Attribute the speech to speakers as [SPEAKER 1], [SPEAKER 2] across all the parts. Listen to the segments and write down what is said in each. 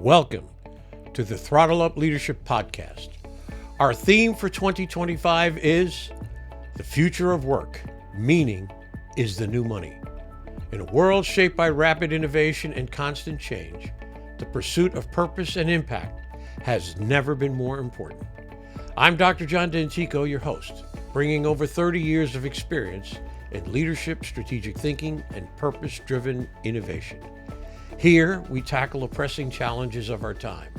[SPEAKER 1] Welcome to the Throttle Up Leadership Podcast. Our theme for 2025 is the future of work. Meaning is the new money. In a world shaped by rapid innovation and constant change, the pursuit of purpose and impact has never been more important. I'm Dr. John Dentico, your host, bringing over 30 years of experience in leadership, strategic thinking, and purpose-driven innovation. Here, we tackle the pressing challenges of our time,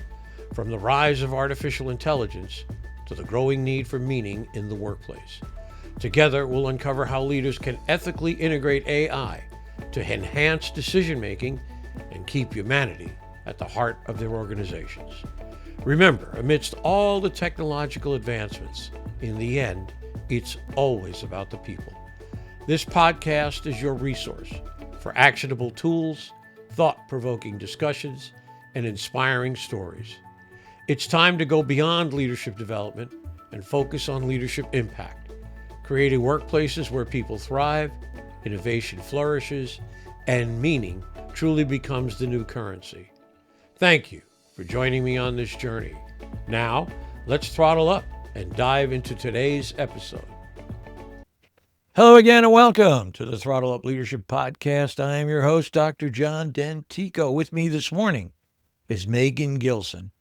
[SPEAKER 1] from the rise of artificial intelligence to the growing need for meaning in the workplace. Together, we'll uncover how leaders can ethically integrate AI to enhance decision-making and keep humanity at the heart of their organizations. Remember, amidst all the technological advancements, in the end, it's always about the people. This podcast is your resource for actionable tools, thought-provoking discussions, and inspiring stories. It's time to go beyond leadership development and focus on leadership impact, creating workplaces where people thrive, innovation flourishes, and meaning truly becomes the new currency. Thank you for joining me on this journey. Now, let's throttle up and dive into today's episode. Hello again and welcome to the Throttle Up Leadership Podcast. I am your host, Dr. John Dentico. With me this morning is Meghan Gilson.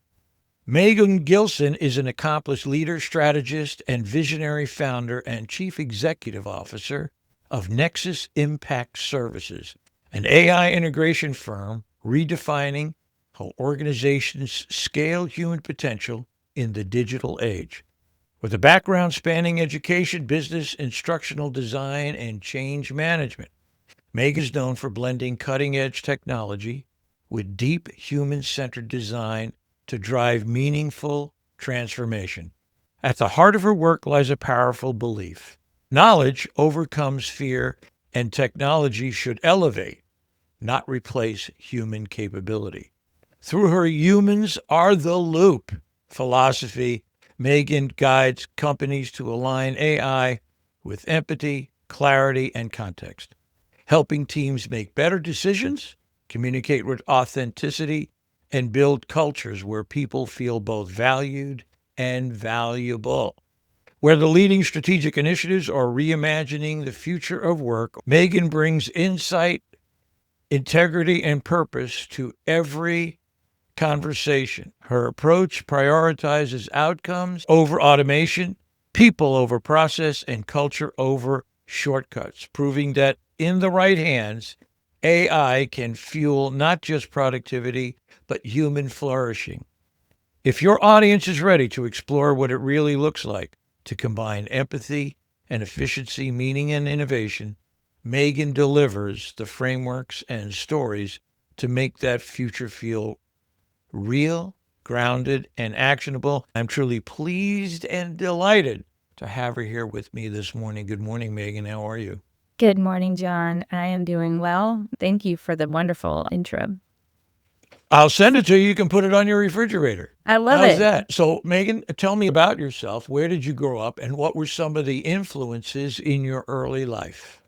[SPEAKER 1] Meghan Gilson is an accomplished leader, strategist, and visionary founder and chief executive officer of Nexus Impact Services, an AI integration firm redefining how organizations scale human potential in the digital age. With a background spanning education, business, instructional design, and change management, Meghan is known for blending cutting-edge technology with deep human-centered design to drive meaningful transformation. At the heart of her work lies a powerful belief. Knowledge overcomes fear, and technology should elevate, not replace human capability. Through her humans are the loop philosophy, Meghan guides companies to align AI with empathy, clarity, and context, helping teams make better decisions, communicate with authenticity, and build cultures where people feel both valued and valuable. Whether leading strategic initiatives or reimagining the future of work, Meghan brings insight, integrity, and purpose to every conversation. Her approach prioritizes outcomes over automation, people over process, and culture over shortcuts, proving that in the right hands, AI can fuel not just productivity, but human flourishing. If your audience is ready to explore what it really looks like to combine empathy and efficiency, meaning and innovation, Meghan delivers the frameworks and stories to make that future feel real, grounded, and actionable. I'm truly pleased and delighted to have her here with me this morning. Good morning, Meghan. How are you?
[SPEAKER 2] Good morning, John. I am doing well. Thank you for the wonderful intro.
[SPEAKER 1] I'll send it to you. You can put it on your refrigerator.
[SPEAKER 2] I love it.
[SPEAKER 1] How's that? So, Meghan, tell me about yourself. Where did you grow up, and what were some of the influences in your early life?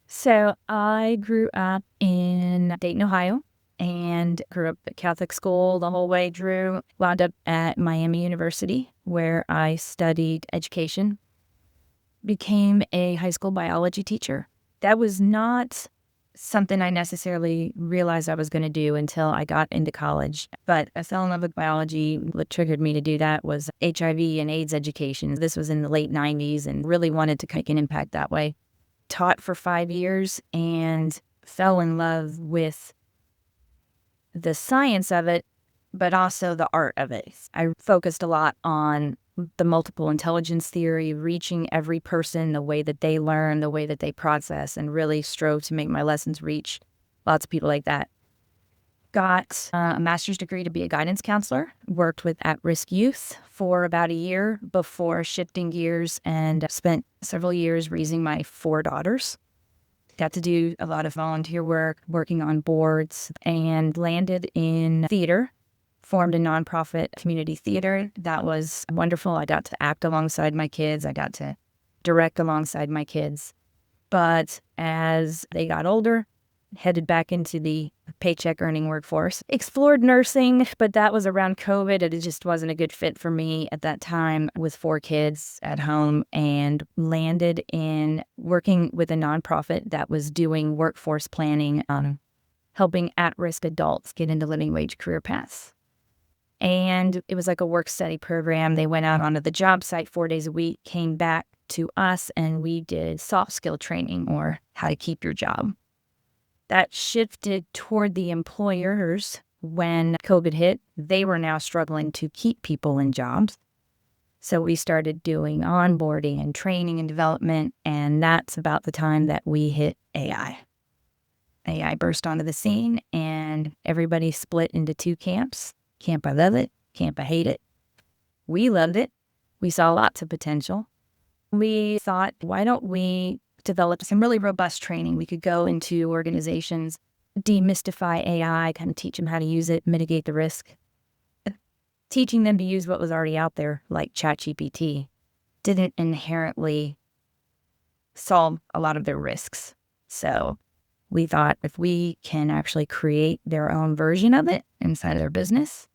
[SPEAKER 2] So I grew up in Dayton, Ohio, and grew up at Catholic school the whole way through. Wound up at Miami University, where I studied education. Became a high school biology teacher. That was not something I necessarily realized I was going to do until I got into college. But I fell in love with biology. What triggered me to do that was HIV and AIDS education. This was in the late 90s and really wanted to make an impact that way. Taught for 5 years and fell in love with the science of it, but also the art of it. I focused a lot on the multiple intelligence theory, reaching every person the way that they learn, the way that they process, and really strove to make my lessons reach lots of people like that. Got a master's degree to be a guidance counselor, worked with at-risk youth for about a year before shifting gears and spent several years raising my 4 daughters. Got to do a lot of volunteer work, working on boards, and landed in theater. Formed a nonprofit community theater. That was wonderful. I got to act alongside my kids. I got to direct alongside my kids. But as they got older, headed back into the paycheck earning workforce. Explored nursing, but that was around COVID. It just wasn't a good fit for me at that time with 4 kids at home, and landed in working with a nonprofit that was doing workforce planning on helping at-risk adults get into living wage career paths. And it was like a work-study program. They went out onto the job site 4 days a week, came back to us, and we did soft skill training, or how to keep your job. That shifted toward the employers when COVID hit. They were now struggling to keep people in jobs. So we started doing onboarding and training and development, and that's about the time that we hit AI. AI burst onto the scene, and everybody split into 2 camps. Camp I love it, camp I hate it. We loved it. We saw lots of potential. We thought, why don't we develop some really robust training? We could go into organizations, demystify AI, kind of teach them how to use it, mitigate the risk. Teaching them to use what was already out there, like ChatGPT, didn't inherently solve a lot of their risks. So we thought, if we can actually create their own version of it inside of their business,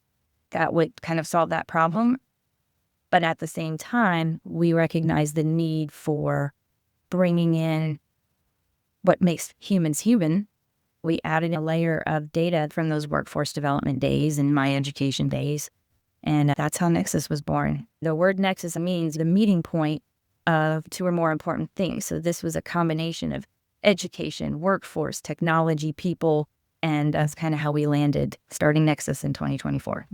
[SPEAKER 2] that would kind of solve that problem. But at the same time, we recognize the need for bringing in what makes humans human. We added a layer of data from those workforce development days and my education days. And that's how Nexus was born. The word Nexus means the meeting point of 2 or more important things. So this was a combination of education, workforce, technology, people, and that's kind of how we landed starting Nexus in 2024.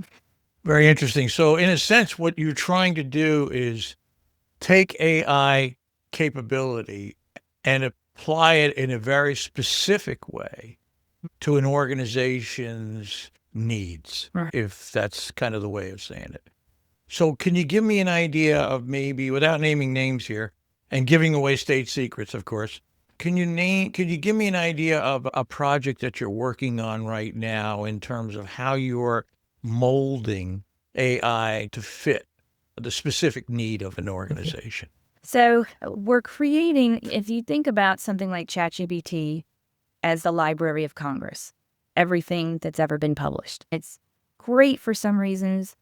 [SPEAKER 1] Very interesting. So in a sense, what you're trying to do is take AI capability and apply it in a very specific way to an organization's needs,
[SPEAKER 2] Right.
[SPEAKER 1] if that's kind of the way of saying it. So can you give me an idea of, maybe, without naming names here and giving away state secrets, of course, can you give me an idea of a project that you're working on right now in terms of how you're molding AI to fit the specific need of an organization?
[SPEAKER 2] So we're creating, if you think about something like ChatGPT as the Library of Congress, everything that's ever been published. It's great for some reasons,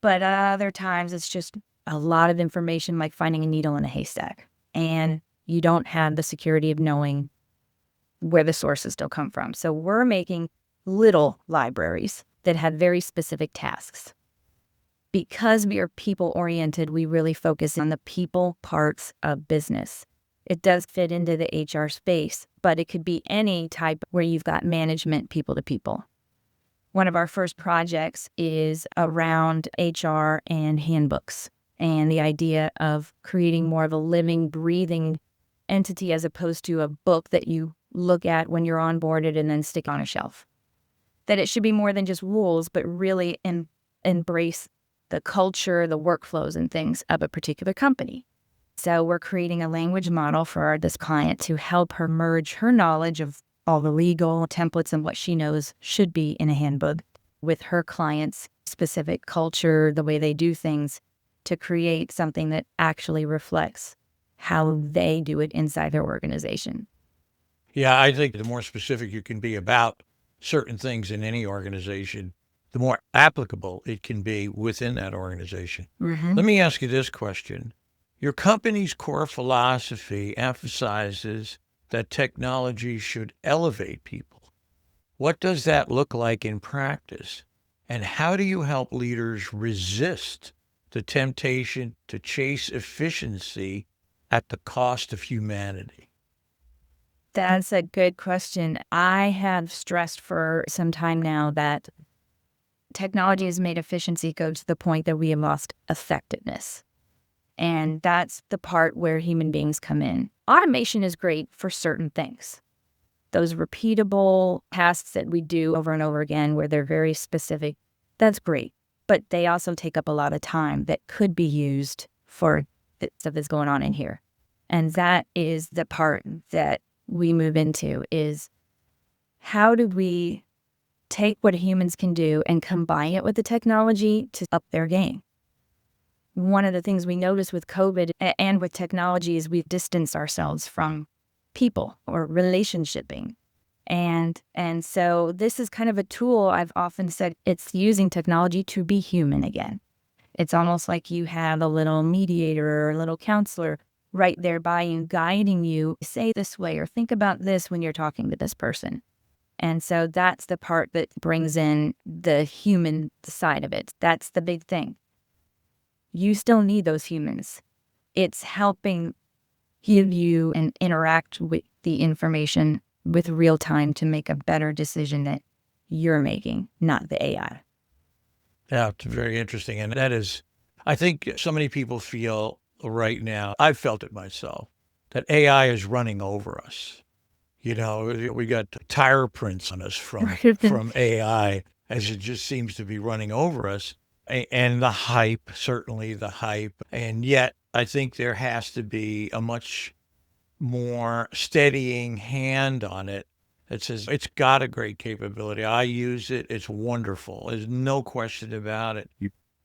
[SPEAKER 2] but other times it's just a lot of information, like finding a needle in a haystack. And you don't have the security of knowing where the sources still come from. So we're making little libraries that have very specific tasks. Because we are people-oriented, we really focus on the people parts of business. It does fit into the HR space, but it could be any type where you've got management people to people. One of our first projects is around HR and handbooks, and the idea of creating more of a living, breathing entity as opposed to a book that you look at when you're onboarded and then stick on a shelf. That it should be more than just rules, but really embrace the culture, the workflows and things of a particular company. So we're creating a language model for this client to help her merge her knowledge of all the legal templates and what she knows should be in a handbook with her client's specific culture, the way they do things, to create something that actually reflects how they do it inside their organization.
[SPEAKER 1] Yeah, I think the more specific you can be about certain things in any organization, the more applicable it can be within that organization.
[SPEAKER 2] Mm-hmm.
[SPEAKER 1] Let me ask you this question. Your company's core philosophy emphasizes that technology should elevate people. What does that look like in practice? And how do you help leaders resist the temptation to chase efficiency at the cost of humanity?
[SPEAKER 2] That's a good question. I have stressed for some time now that technology has made efficiency go to the point that we have lost effectiveness. And that's the part where human beings come in. Automation is great for certain things. Those repeatable tasks that we do over and over again where they're very specific, that's great. But they also take up a lot of time that could be used for the stuff that's going on in here. And that is the part that we move into, is how do we take what humans can do and combine it with the technology to up their game? One of the things we noticed with COVID and with technology is we've distanced ourselves from people or relationshiping. And so this is kind of a tool. I've often said it's using technology to be human again. It's almost like you have a little mediator or a little counselor right there by you, guiding you, say this way or think about this when you're talking to this person. And so that's the part that brings in the human side of it. That's the big thing. You still need those humans. It's helping give you and interact with the information with real time to make a better decision that you're making, not the AI.
[SPEAKER 1] Yeah, it's very interesting. And that is, I think so many people feel right now, I've felt it myself, that AI is running over us. You know, we got tire prints on us from AI as it just seems to be running over us. And the hype, certainly the hype. And yet, I think there has to be a much more steadying hand on it that says it's got a great capability. I use it. It's wonderful. There's no question about it.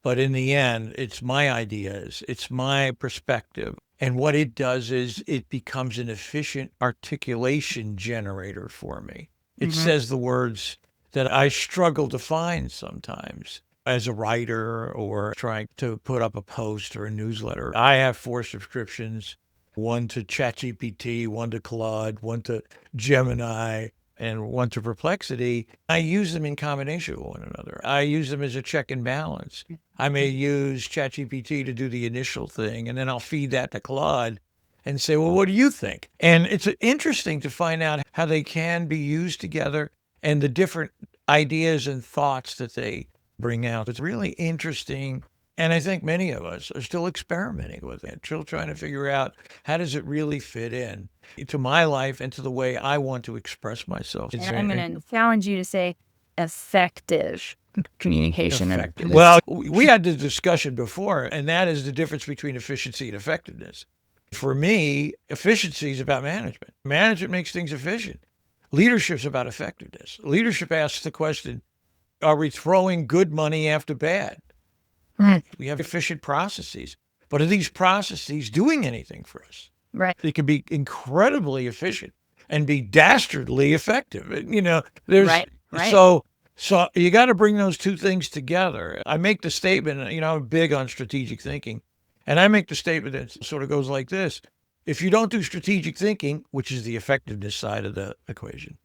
[SPEAKER 1] But in the end, it's my ideas. It's my perspective. And what it does is it becomes an efficient articulation generator for me. It says the words that I struggle to find sometimes as a writer or trying to put up a post or a newsletter. I have 4 subscriptions, one to ChatGPT, one to Claude, one to Gemini, and one to Perplexity. I use them in combination with one another. I use them as a check and balance. I may use ChatGPT to do the initial thing, and then I'll feed that to Claude and say, well, what do you think? And it's interesting to find out how they can be used together and the different ideas and thoughts that they bring out. It's really interesting. And I think many of us are still experimenting with it, still trying to figure out how does it really fit in to my life and to the way I want to express myself.
[SPEAKER 2] And I'm going to challenge you to say effective communication.
[SPEAKER 1] Effective. Well, we had the discussion before, and that is the difference between efficiency and effectiveness. For me, efficiency is about management. Management makes things efficient. Leadership's about effectiveness. Leadership asks the question, are we throwing good money after bad?
[SPEAKER 2] Right.
[SPEAKER 1] We have efficient processes, but are these processes doing anything for us?
[SPEAKER 2] Right.
[SPEAKER 1] They can be incredibly efficient and be dastardly effective. You know, there's
[SPEAKER 2] right.
[SPEAKER 1] so you got to bring those two things together. I make the statement, you know, I'm big on strategic thinking, and I make the statement that sort of goes like this. If you don't do strategic thinking, which is the effectiveness side of the equation,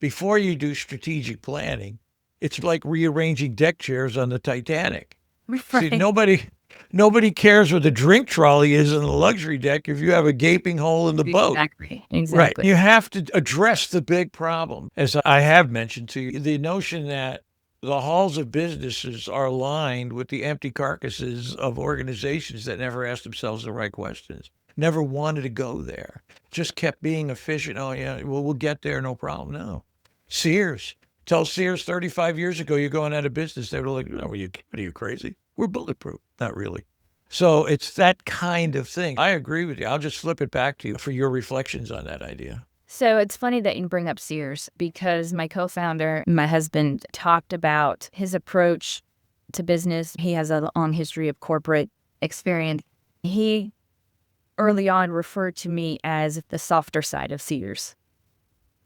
[SPEAKER 1] before you do strategic planning, it's like rearranging deck chairs on the Titanic.
[SPEAKER 2] Right.
[SPEAKER 1] See, nobody cares where the drink trolley is on the luxury deck if you have a gaping hole in the boat.
[SPEAKER 2] Exactly.
[SPEAKER 1] Right. You have to address the big problem. As I have mentioned to you, the notion that the halls of businesses are lined with the empty carcasses of organizations that never asked themselves the right questions, never wanted to go there, just kept being efficient. Oh, yeah, well, we'll get there, no problem. No. Sears. Tell Sears 35 years ago you're going out of business. They were like, oh, what are you crazy? We're bulletproof. Not really. So it's that kind of thing. I agree with you. I'll just flip it back to you for your reflections on that idea.
[SPEAKER 2] So it's funny that you bring up Sears because my co-founder, my husband, talked about his approach to business. He has a long history of corporate experience. He early on referred to me as the softer side of Sears.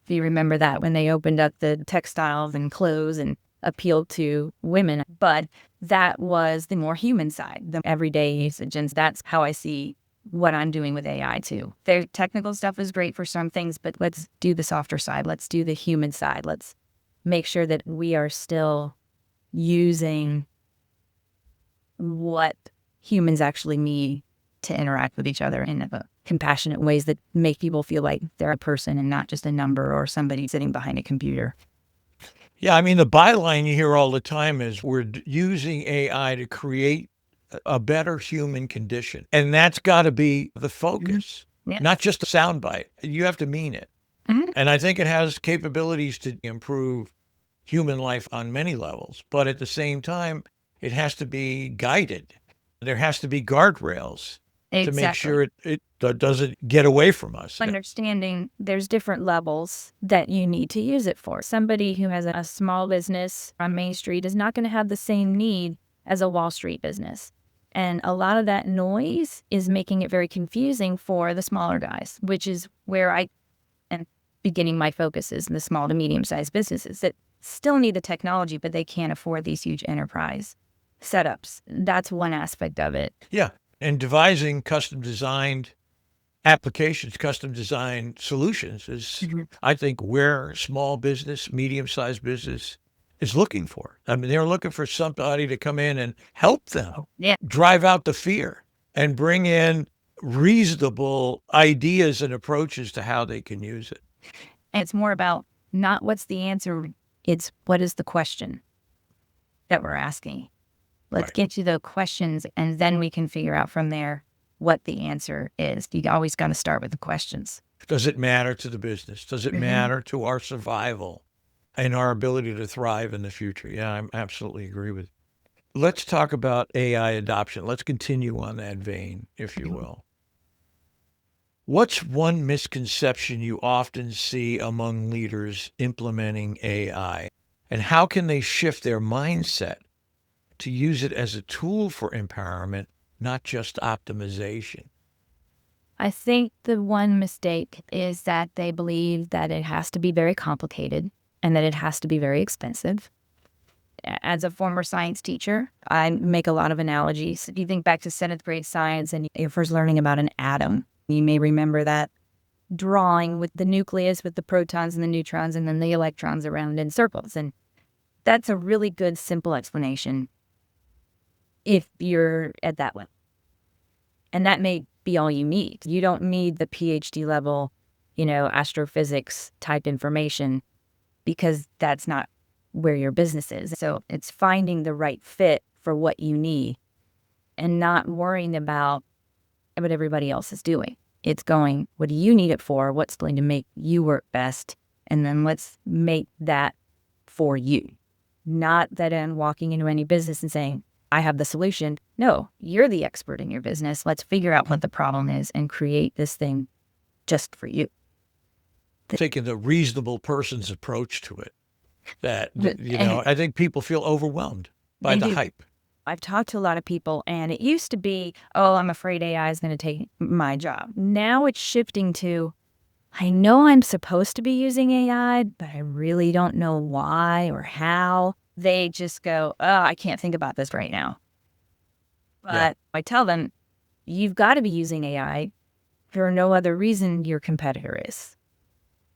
[SPEAKER 2] If you remember that, when they opened up the textiles and clothes and appealed to women. But that was the more human side, the everyday usage. And that's how I see what I'm doing with AI too. Their technical stuff is great for some things, but let's do the softer side. Let's do the human side. Let's make sure that we are still using what humans actually need to interact with each other in compassionate ways that make people feel like they're a person and not just a number or somebody sitting behind a computer.
[SPEAKER 1] Yeah, I mean, the byline you hear all the time is we're using AI to create a better human condition. And that's got to be the focus, not just a soundbite. You have to mean it. Mm-hmm. And I think it has capabilities to improve human life on many levels. But at the same time, it has to be guided. There has to be guardrails. Exactly. To make sure it doesn't get away from us.
[SPEAKER 2] Understanding there's different levels that you need to use it for. Somebody who has a small business on Main Street is not going to have the same need as a Wall Street business. And a lot of that noise is making it very confusing for the smaller guys, which is where beginning, my focus is in the small to medium-sized businesses that still need the technology, but they can't afford these huge enterprise setups. That's one aspect of it.
[SPEAKER 1] Yeah. And devising custom designed applications, custom designed solutions is, I think, where small business, medium-sized business is looking for. I mean, they're looking for somebody to come in and help them drive out the fear and bring in reasonable ideas and approaches to how they can use it.
[SPEAKER 2] And it's more about not what's the answer, it's what is the question that we're asking. Let's get to the questions, and then we can figure out from there what the answer is. You always got to start with the questions.
[SPEAKER 1] Does it matter to the business? Does it matter to our survival and our ability to thrive in the future? Yeah, I absolutely agree with you. Let's talk about AI adoption. Let's continue on that vein, if you will. What's one misconception you often see among leaders implementing AI? And how can they shift their mindset to use it as a tool for empowerment, not just optimization?
[SPEAKER 2] I think the one mistake is that they believe that it has to be very complicated and that it has to be very expensive. As a former science teacher, I make a lot of analogies. If you think back to 7th grade science and you're first learning about an atom, you may remember that drawing with the nucleus, with the protons and the neutrons, and then the electrons around in circles. And that's a really good, simple explanation if you're at that level. And that may be all you need. You don't need the PhD level, astrophysics type information, because that's not where your business is. So it's finding the right fit for what you need and not worrying about what everybody else is doing. It's going, what do you need it for? What's going to make you work best? And then let's make that for you. Not that I'm walking into any business and saying, I have the solution. No, you're the expert in your business. Let's figure out what the problem is and create this thing just for you.
[SPEAKER 1] Taking the reasonable person's approach to it. I think people feel overwhelmed by the hype.
[SPEAKER 2] I've talked to a lot of people, and it used to be, I'm afraid AI is going to take my job. Now it's shifting to, I know I'm supposed to be using AI, but I really don't know why or how. They just go, I can't think about this right now. But I tell them, you've got to be using AI for no other reason your competitor is.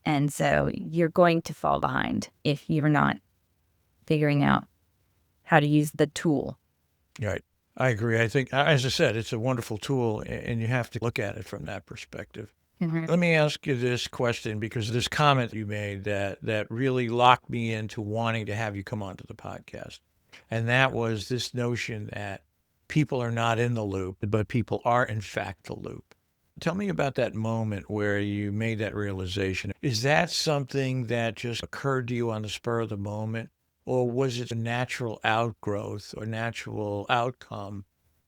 [SPEAKER 2] And so you're going to fall behind if you're not figuring out how to use the tool.
[SPEAKER 1] Right. I agree. I think, as I said, it's a wonderful tool, and you have to look at it from that perspective. Let me ask you this question, because this comment you made that really locked me into wanting to have you come onto the podcast. And that was this notion that people are not in the loop, but people are in fact the loop. Tell me about that moment where you made that realization. Is that something that just occurred to you on the spur of the moment, or was it a natural outgrowth or natural outcome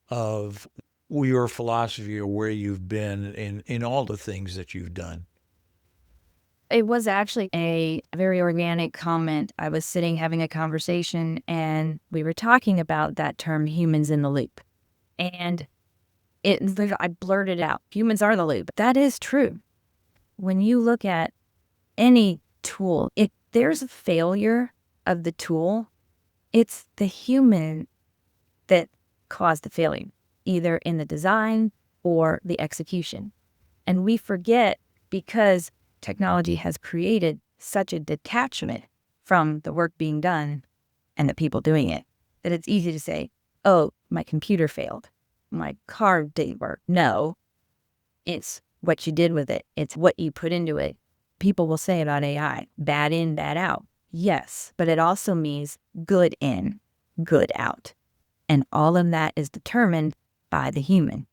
[SPEAKER 1] of your philosophy or where you've been in all the things that you've done?
[SPEAKER 2] It was actually a very organic comment. I was sitting having a conversation, and we were talking about that term, humans in the loop. And I blurted out, humans are the loop. That is true. When you look at any tool, if there's a failure of the tool, it's the human that caused the failure, either in the design or the execution. And we forget, because technology has created such a detachment from the work being done and the people doing it, that it's easy to say, my computer failed. My car didn't work. No, it's what you did with it. It's what you put into it. People will say about AI, bad in, bad out. Yes, but it also means good in, good out. And all of that is determined by the human.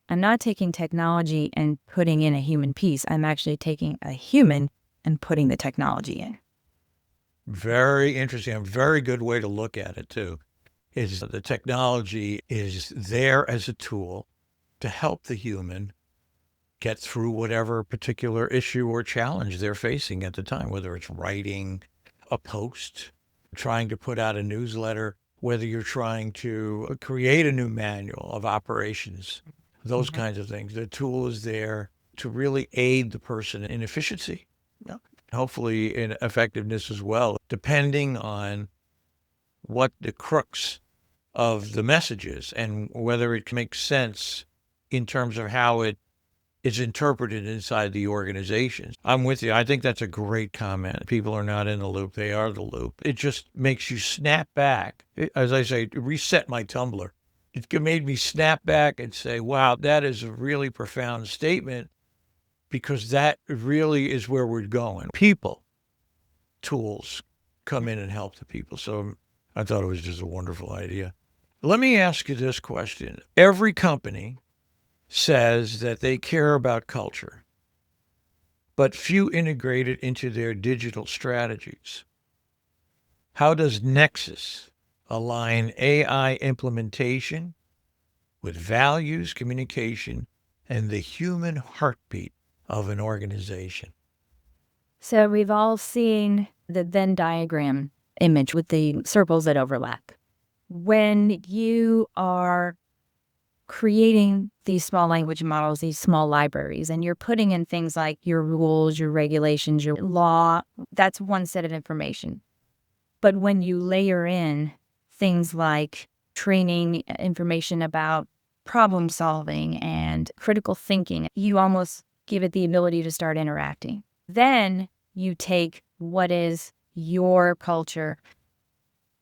[SPEAKER 2] I'm not taking technology and putting in a human piece. I'm actually taking a human and putting the technology in.
[SPEAKER 1] Very interesting. A very good way to look at it, too, is the technology is there as a tool to help the human get through whatever particular issue or challenge they're facing at the time, whether it's writing a post, trying to put out a newsletter, whether you're trying to create a new manual of operations, those kinds of things. The tool is there to really aid the person in efficiency
[SPEAKER 3] hopefully in effectiveness as well, depending on what the crux of the message is and whether it makes sense in terms of how it is interpreted inside the organization. I'm with you. I think that's a great comment. People are not in the loop. They are the loop. It just makes you snap back. As I say, reset my tumbler. It made me snap back and say, wow, that is a really profound statement, because that really is where we're going. People, tools come in and help the people. So I thought it was just a wonderful idea. Let me ask you this question. Every company says that they care about culture, but few integrate it into their digital strategies. How does Nexus align AI implementation with values, communication, and the human heartbeat of an organization?
[SPEAKER 2] So we've all seen the Venn diagram image with the circles that overlap. When you are creating these small language models, these small libraries, and you're putting in things like your rules, your regulations, your law, that's one set of information. But when you layer in things like training information about problem solving and critical thinking, you almost give it the ability to start interacting. Then you take what is your culture,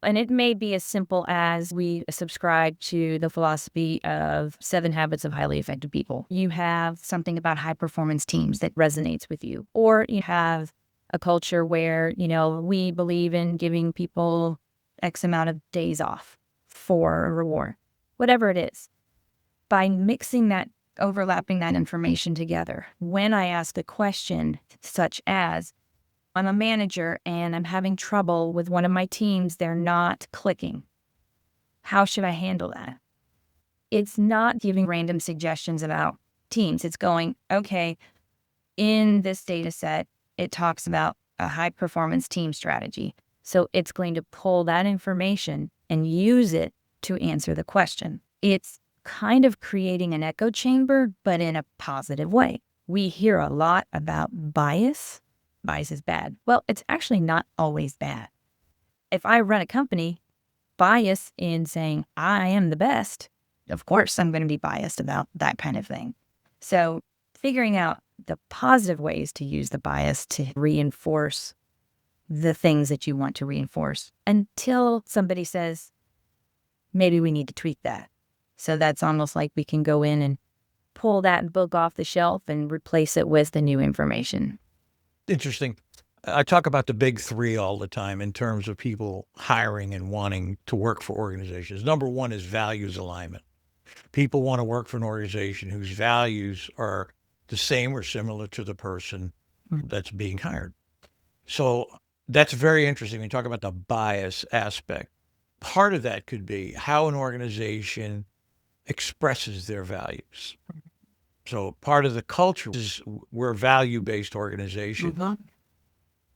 [SPEAKER 2] and it may be as simple as we subscribe to the philosophy of 7 habits of highly effective people. You have something about high performance teams that resonates with you, or you have a culture where, we believe in giving people X amount of days off for a reward, whatever it is. By mixing that, overlapping that information together, when I ask a question such as, I'm a manager and I'm having trouble with one of my teams, they're not clicking. How should I handle that? It's not giving random suggestions about teams. It's going, okay, in this data set, it talks about a high performance team strategy. So it's going to pull that information and use it to answer the question. It's kind of creating an echo chamber, but in a positive way. We hear a lot about bias. Bias is bad. Well, it's actually not always bad. If I run a company, bias in saying I am the best, of course I'm going to be biased about that kind of thing. So figuring out the positive ways to use the bias to reinforce the things that you want to reinforce until somebody says, maybe we need to tweak that. So that's almost like we can go in and pull that book off the shelf and replace it with the new information.
[SPEAKER 3] Interesting. I talk about the big 3 all the time in terms of people hiring and wanting to work for organizations. Number 1 is values alignment. People want to work for an organization whose values are the same or similar to the person that's being hired. So that's very interesting when you talk about the bias aspect. Part of that could be how an organization expresses their values. So part of the culture is we're a value-based organization.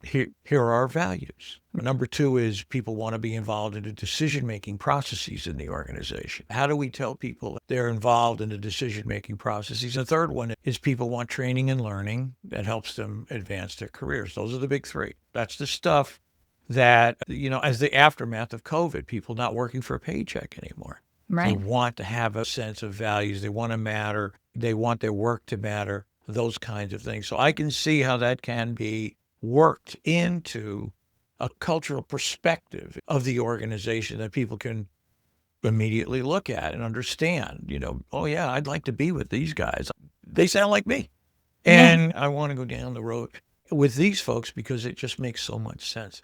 [SPEAKER 3] Here are our values. Number 2 is people want to be involved in the decision-making processes in the organization. How do we tell people they're involved in the decision-making processes? The third one is people want training and learning that helps them advance their careers. Those are the big 3. That's the stuff that, as the aftermath of COVID, people not working for a paycheck anymore.
[SPEAKER 2] Right.
[SPEAKER 3] They want to have a sense of values. They want to matter. They want their work to matter, those kinds of things. So I can see how that can be worked into a cultural perspective of the organization that people can immediately look at and understand, oh yeah, I'd like to be with these guys. They sound like me. And I want to go down the road with these folks because it just makes so much sense.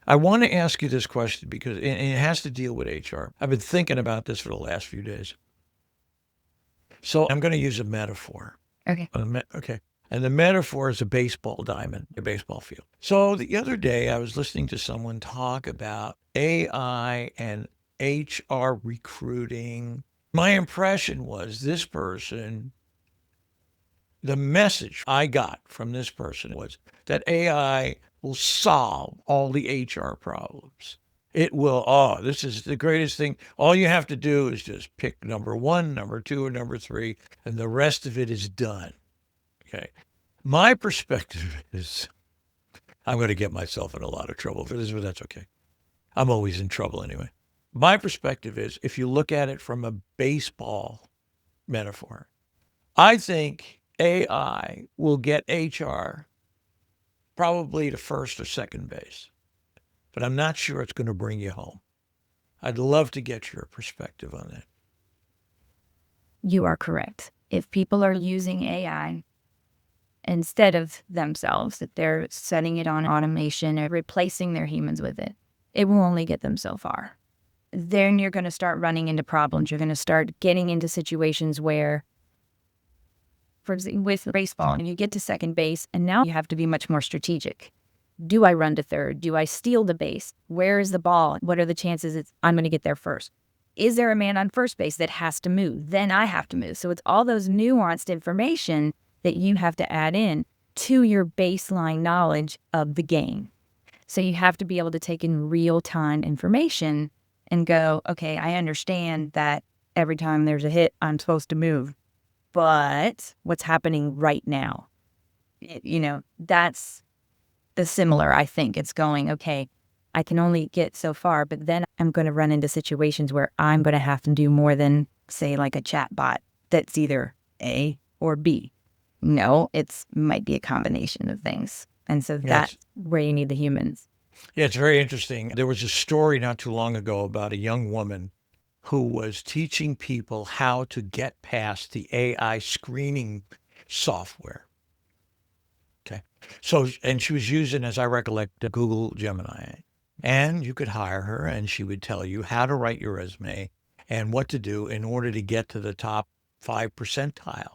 [SPEAKER 3] I want to ask you this question because it has to deal with HR. I've been thinking about this for the last few days. So I'm going to use a metaphor.
[SPEAKER 2] Okay.
[SPEAKER 3] Okay. And the metaphor is a baseball diamond, a baseball field. So the other day I was listening to someone talk about AI and HR recruiting. My impression was this person, the message I got from this person was that AI will solve all the HR problems. It will, this is the greatest thing. All you have to do is just pick number 1, number 2, or number 3, and the rest of it is done. Okay. My perspective is I'm going to get myself in a lot of trouble for this, but that's okay. I'm always in trouble anyway. My perspective is, if you look at it from a baseball metaphor, I think AI will get HR probably to first or second base, but I'm not sure it's going to bring you home. I'd love to get your perspective on that.
[SPEAKER 2] You are correct. If people are using AI instead of themselves, if they're setting it on automation or replacing their humans with it, it will only get them so far. Then you're going to start running into problems. You're going to start getting into situations where, for example, with baseball, and you get to second base, and now you have to be much more strategic. Do I run to third? Do I steal the base? Where is the ball? What are the chances I'm going to get there first? Is there a man on first base that has to move? Then I have to move. So it's all those nuanced information that you have to add in to your baseline knowledge of the game. So you have to be able to take in real-time information and go, okay, I understand that every time there's a hit, I'm supposed to move. But what's happening right now? That's the similar, I think. It's going, okay, I can only get so far, but then I'm going to run into situations where I'm going to have to do more than, say, like a chat bot that's either A or B. No, it might be a combination of things. And so that's where you need the humans.
[SPEAKER 3] Yeah, it's very interesting. There was a story not too long ago about a young woman who was teaching people how to get past the AI screening software. Okay. So, and she was using, as I recollect, Google Gemini. And you could hire her and she would tell you how to write your resume and what to do in order to get to the top 5 percentile.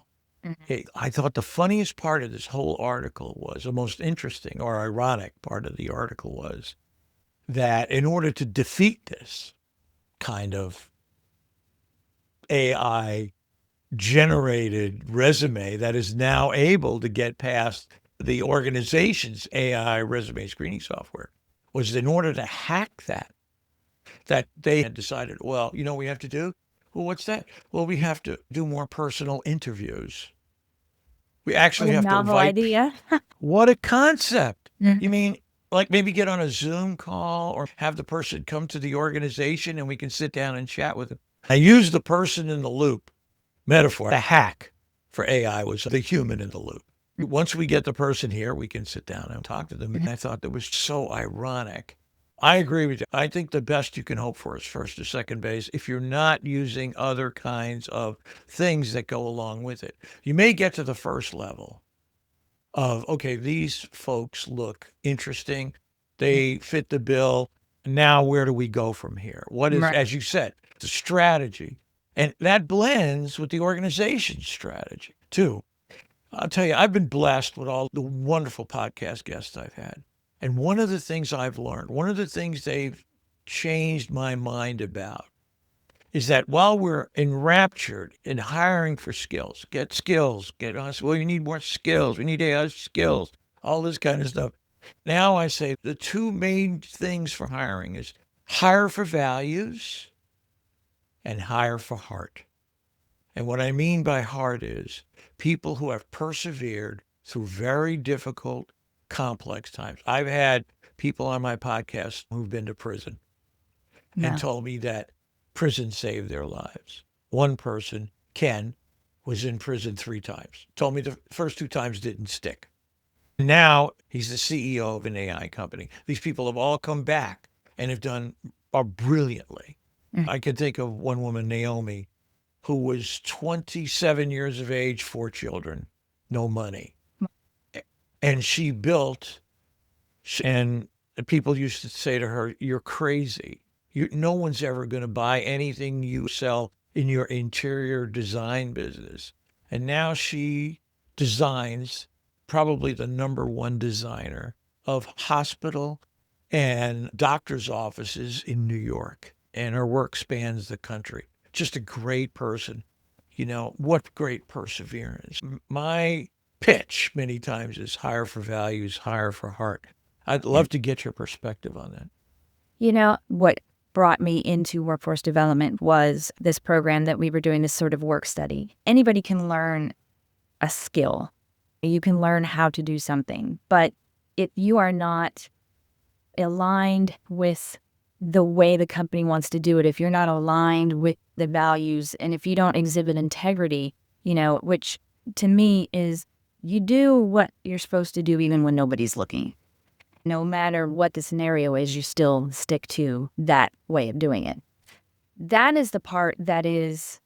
[SPEAKER 3] I thought the funniest part of this whole article was, the most interesting or ironic part of the article was that in order to defeat this kind of AI generated resume that is now able to get past the organization's AI resume screening software, was in order to hack that they had decided, well, you know what we have to do? Well, what's that? Well, we have to do more personal interviews. We actually have to invite.
[SPEAKER 2] Idea.
[SPEAKER 3] What a concept. You mean like maybe get on a Zoom call or have the person come to the organization and we can sit down and chat with them. I use the person in the loop metaphor. The hack for AI was the human in the loop. Once we get the person here, we can sit down and talk to them. And I thought that was so ironic. I agree with you. I think the best you can hope for is first or second base if you're not using other kinds of things that go along with it. You may get to the first level of, okay, these folks look interesting. They fit the bill. Now, where do we go from here? What is, as you said, the strategy? And that blends with the organization's strategy, too. I'll tell you, I've been blessed with all the wonderful podcast guests I've had. And one of the things I've learned, one of the things they've changed my mind about is that while we're enraptured in hiring for skills, get us, well, you need more skills. We need AI skills, all this kind of stuff. Now I say the two main things for hiring is hire for values and hire for heart. And what I mean by heart is people who have persevered through very difficult, complex times. I've had people on my podcast who've been to prison and told me that prison saved their lives. One person, Ken, was in prison 3 times. Told me the first 2 times didn't stick. Now he's the CEO of an AI company. These people have all come back and have done brilliantly. I can think of one woman, Naomi, who was 27 years of age, 4 children, no money. And she built, and people used to say to her, you're crazy. No one's ever going to buy anything you sell in your interior design business. And now she designs, probably the #1 designer of hospital and doctor's offices in New York. And her work spans the country. Just a great person. You know, what great perseverance. My pitch many times is hire for values, hire for heart. I'd love to get your perspective on that.
[SPEAKER 2] You know, what brought me into workforce development was this program that we were doing, this sort of work study. Anybody can learn a skill. You can learn how to do something, but If you are not aligned with the way the company wants to do it, if you're not aligned with the values, and if you don't exhibit integrity, which to me is you do what you're supposed to do even when nobody's looking. No matter what the scenario is, you still stick to that way of doing it. That is the part that is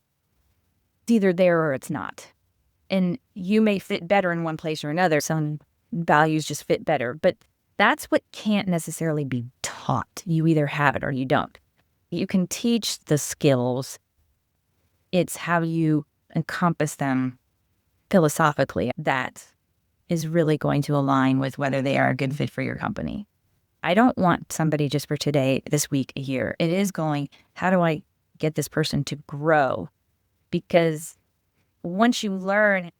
[SPEAKER 2] either there or it's not. And you may fit better in one place or another. Some values just fit better. But that's what can't necessarily be taught. You either have it or you don't. You can teach the skills. It's how you encompass them philosophically that is really going to align with whether they are a good fit for your company. I don't want somebody just for today, this week, a year. It is going, how do I get this person to grow? Because once you learn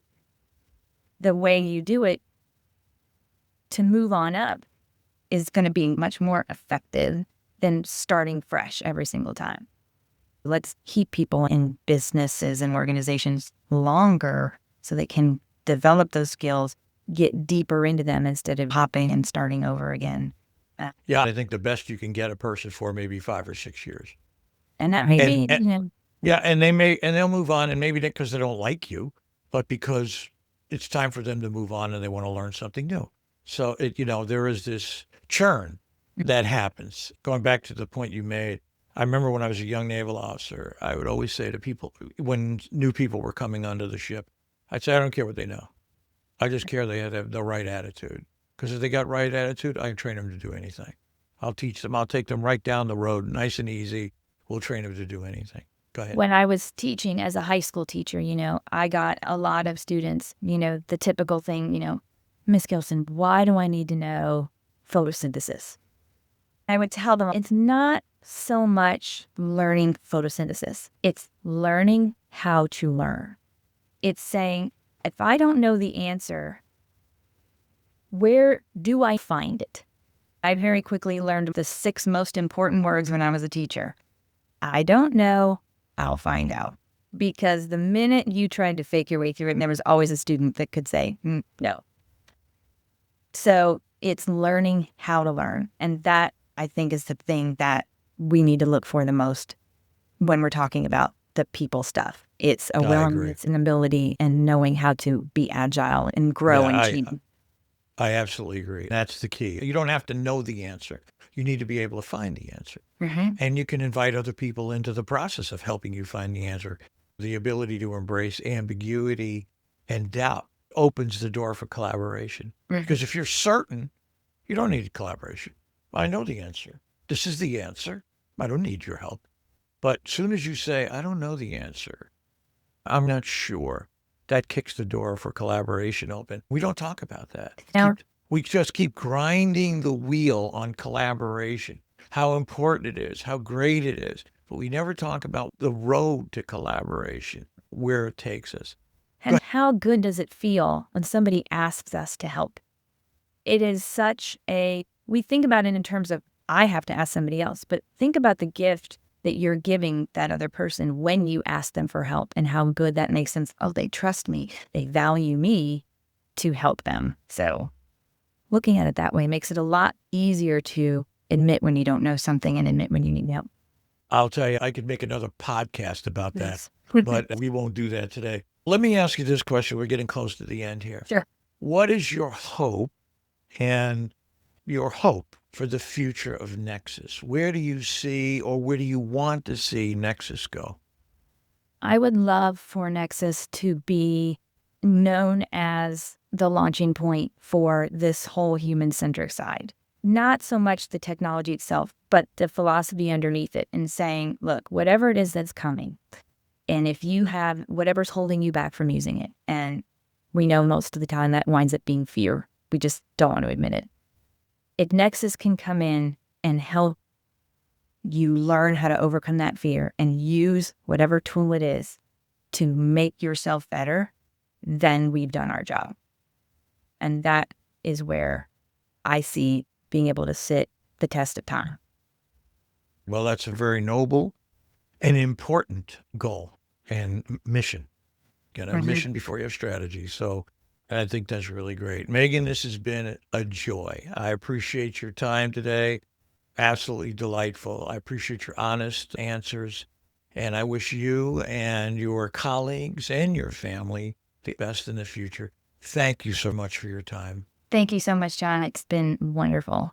[SPEAKER 2] the way you do it, to move on up is going to be much more effective than starting fresh every single time. Let's keep people in businesses and organizations longer so they can develop those skills, get deeper into them instead of hopping and starting over again.
[SPEAKER 3] Yeah, I think the best you can get a person for maybe 5 or 6 years.
[SPEAKER 2] And that may be,
[SPEAKER 3] yeah, and they'll move on, and maybe because they don't like you, but because it's time for them to move on and they want to learn something new. So there is this churn that happens. Going back to the point you made, I remember when I was a young naval officer, I would always say to people, when new people were coming onto the ship, I'd say, I don't care what they know. I just care they have the right attitude. Because if they got right attitude, I can train them to do anything. I'll teach them. I'll take them right down the road, nice and easy. We'll train them to do anything. Go ahead.
[SPEAKER 2] When I was teaching as a high school teacher, I got a lot of students, the typical thing, Miss Gilson, why do I need to know photosynthesis? I would tell them it's not so much learning photosynthesis. It's learning how to learn. It's saying, if I don't know the answer, where do I find it? I very quickly learned the 6 most important words when I was a teacher. I don't know, I'll find out. Because the minute you tried to fake your way through it, there was always a student that could say, no. So it's learning how to learn. And that, I think, is the thing that we need to look for the most when we're talking about the people stuff. It's a willingness and ability and knowing how to be agile and grow and change.
[SPEAKER 3] I absolutely agree. That's the key. You don't have to know the answer. You need to be able to find the answer.
[SPEAKER 2] Mm-hmm.
[SPEAKER 3] And you can invite other people into the process of helping you find the answer. The ability to embrace ambiguity and doubt opens the door for collaboration.
[SPEAKER 2] Mm-hmm.
[SPEAKER 3] Because if you're certain, you don't need collaboration. I know the answer. This is the answer. I don't need your help. But as soon as you say, I don't know the answer, I'm not sure, that kicks the door for collaboration open. We don't talk about that.
[SPEAKER 2] No.
[SPEAKER 3] We just keep grinding the wheel on collaboration, how important it is, how great it is. But we never talk about the road to collaboration, where it takes us.
[SPEAKER 2] And how good does it feel when somebody asks us to help? It is we think about it in terms of, I have to ask somebody else, but think about the gift that you're giving that other person when you ask them for help and how good that makes sense. Oh, they trust me. They value me to help them. So looking at it that way makes it a lot easier to admit when you don't know something and admit when you need help.
[SPEAKER 3] I'll tell you, I could make another podcast about that,
[SPEAKER 2] Yes.
[SPEAKER 3] but we won't do that today. Let me ask you this question. We're getting close to the end here.
[SPEAKER 2] Sure.
[SPEAKER 3] What is your hope for the future of Nexus? Where do you see, or where do you want to see Nexus go?
[SPEAKER 2] I would love for Nexus to be known as the launching point for this whole human-centric side. Not so much the technology itself, but the philosophy underneath it, and saying, look, whatever it is that's coming, and if you have whatever's holding you back from using it, and we know most of the time that winds up being fear. We just don't want to admit it. If Nexus can come in and help you learn how to overcome that fear and use whatever tool it is to make yourself better, then we've done our job. And that is where I see being able to sit the test of time.
[SPEAKER 3] Well, that's a very noble and important goal and mission. Got a mission before you have strategy. So I think that's really great. Meghan, this has been a joy. I appreciate your time today. Absolutely delightful. I appreciate your honest answers. And I wish you and your colleagues and your family the best in the future. Thank you so much for your time.
[SPEAKER 2] Thank you so much, John. It's been wonderful.